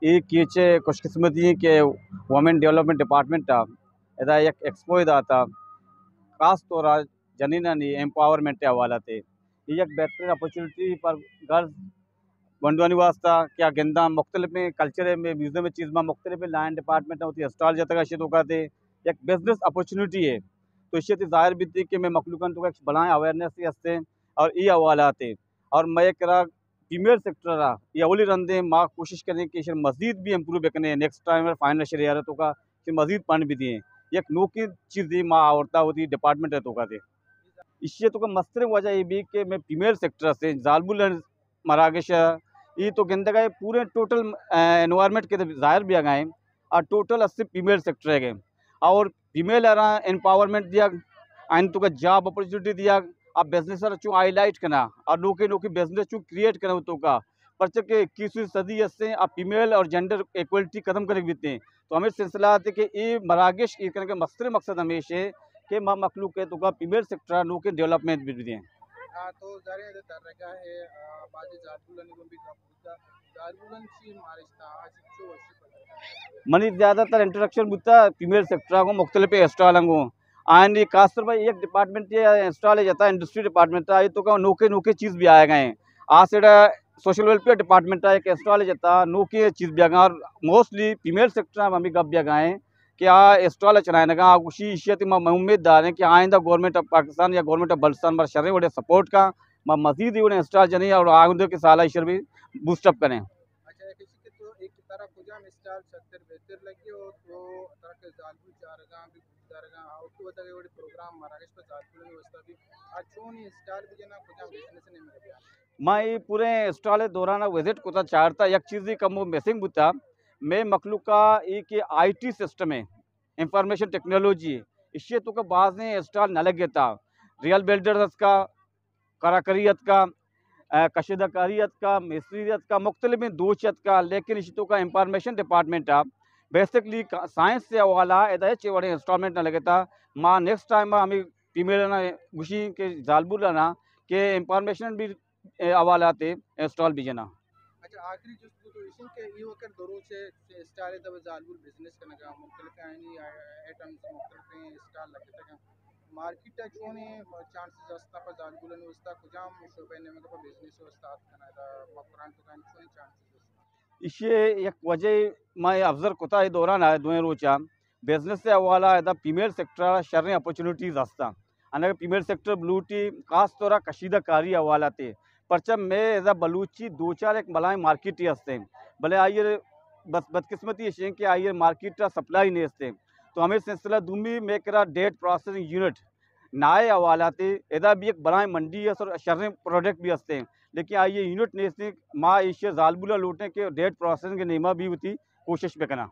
एक ये खुशकिस्मती के वुमेन डेवलपमेंट डिपार्टमेंट इदा एक एक्सपो था खास तौर जनीना एम्पावरमेंट हवाला थे ये एक बेहतरीन अपॉर्चुनिटी पर गर्ल्स वंडवानी वास्ता क्या गेंदा मुख्तलिफ में कल्चर में म्यूजियम में चीज़ में मुख्तलिफ लाइन डिपार्टमेंट होती स्टॉल जतगा शित होगा थे एक बिजनेस अपॉर्चुनिटी है तो इससे ज़ाहिर भी थी कि मैं मखलूकन तो बनाए अवेयरनेस हस्ते और ये हवाला थे और मैं करा फीमेल सेक्टर रहा ये अवली रंदे माँ कोशिश करें कि मजीद भी इम्प्रूव करने नेक्स्ट टाइम फाइनल शरियारत होगा कि मजीद फंड भी दिए एक नौकी चीज़ दी माँ औरता होती डिपार्टमेंट है तो का थे इससे तो का मस्तर वजह ये भी कि मैं फीमेल सेक्टर से जालबुल मरागश ये तो गिनते गए पूरे टोटल एनवायरनमेंट के ज़ाहिर भी आ गए और टोटल 80 फीमेल सेक्टर है गए और फीमेल एम्पावरमेंट दिया आइन तो का जॉब अपॉर्चुनिटी दिया अब बिजनेस चूँ हाईलाइट करना और नोके नोके बिजनेस चूँ क्रिएट करना तो का पर्चे के 21वीं सदी से अब फीमेल और जेंडर इक्वलिटी खत्म कर बीते हैं तो हमें सिलसिला आते कि ये मरागश ये करने का मस्तर मकसद हमेशा कि माँ मखलूक के तो का फीमेल सेक्टर नोके डेवलपमेंट भी दिए तो जारे दरगा है बाजी जारबुलन को भी जारबुलन ची मारिस्ता आज जो वर्ष मनी ज़्यादातर इंट्रोडक्शन बुता फीमेल सेक्टर को मुख्तलिफ स्टॉल आन खासतौर पर एक डिपार्टमेंट ये इंस्टॉल जाता है इंडस्ट्री डिपार्टमेंट ये तो का नोके नोके चीज़ भी आए गए आज से सोशल वेलफेयर डिपार्टमेंट एक इंस्टॉल जाता नोके चीज़ भी आ मोस्टली फीमेल सेक्टर हमें गप भी गए कि आ स्टॉल चलाए लगा उसी इशियत मैं उम्मीददार हैं कि आइंदा गवर्नमेंट ऑफ पाकिस्तान या गवर्नमेंट ऑफ बल्स्तान पर शर्रे वोड़े सपोर्ट का मैं मजीद ही उन्हें इंस्टॉल जनी और आगे के साल इशर भी बूस्टअप करें। अच्छा किसी के तो एक तरह खुजा मिस्टर 70 बेहतर लगी हो तो तरह के जालबुल चारगा भी गुजारगा और तो बता बड़े प्रोग्राम महाराष्ट्र पर जालबुल में वस्ता भी अच्छोनी स्टाइल भी जना खुजा बिजनेस नहीं मिल गया मैं ये पूरे स्टॉल दौरान विजिट को चाहता एक चीज़ कम मिसिंग बुता मैं मखलूका एक IT सिस्टम है इंफॉर्मेशन टेक्नोलॉजी इससे तो का बाज ने स्टॉल न लगे था रियल बिल्डर्स का कराकरियत का कशीदाकारियत का मिस्त्रियत का मुख्तलिफ में दोचत का लेकिन इसी तो का इंफॉर्मेशन डिपार्टमेंट है बेसिकली साइंस से हवाला इधर बड़े इंस्टॉलमेंट न लगे था माँ नेक्स्ट टाइम हमें फीमेल ना गुशी के जालबुल ना के इंफॉर्मेशन भी हवाला थे इंस्टॉल भी जना। अच्छा आखिरी जो तो इशन के ये वकर दरो से स्टाइल तब जालबुल बिजनेस करने का मुख्तलिफ आईनी आइटम्स मुख्तलिफ स्टाइल लगे थे मार्केट जोने चांसेस अस्ता पर जालबुलन वस्ता खुजाम शोबे ने मगर बिजनेस वस्ता करना था मकरान तो कान छोने चांसेस इसे एक वजह मैं अफजर कोता है दौरान आया दुए रोचा बिजनेस से हवाला है फीमेल सेक्टर शर्रे अपॉर्चुनिटीज़ हस्ता अगर फीमेल सेक्टर बलूटी खास तौर कशीदा कारी हवाला थे परचम में एज बलूची दो चार एक मलाई मार्केट ही हंसते भले आइए बस बदकिस्मती ये कि आइए मार्केट सप्लाई नहीं हंसते तो हमें सिलसिला दूमी में करा डेट प्रोसेसिंग यूनिट नाए हवाला थे एदा भी एक बनाए मंडी है और शर्रे प्रोडक्ट भी हंसते हैं लेकिन आइए यूनिट ने माँ इश्य जालबुला लूटने के डेट प्रोसेसिंग के नीमा भी होती कोशिश पे करना।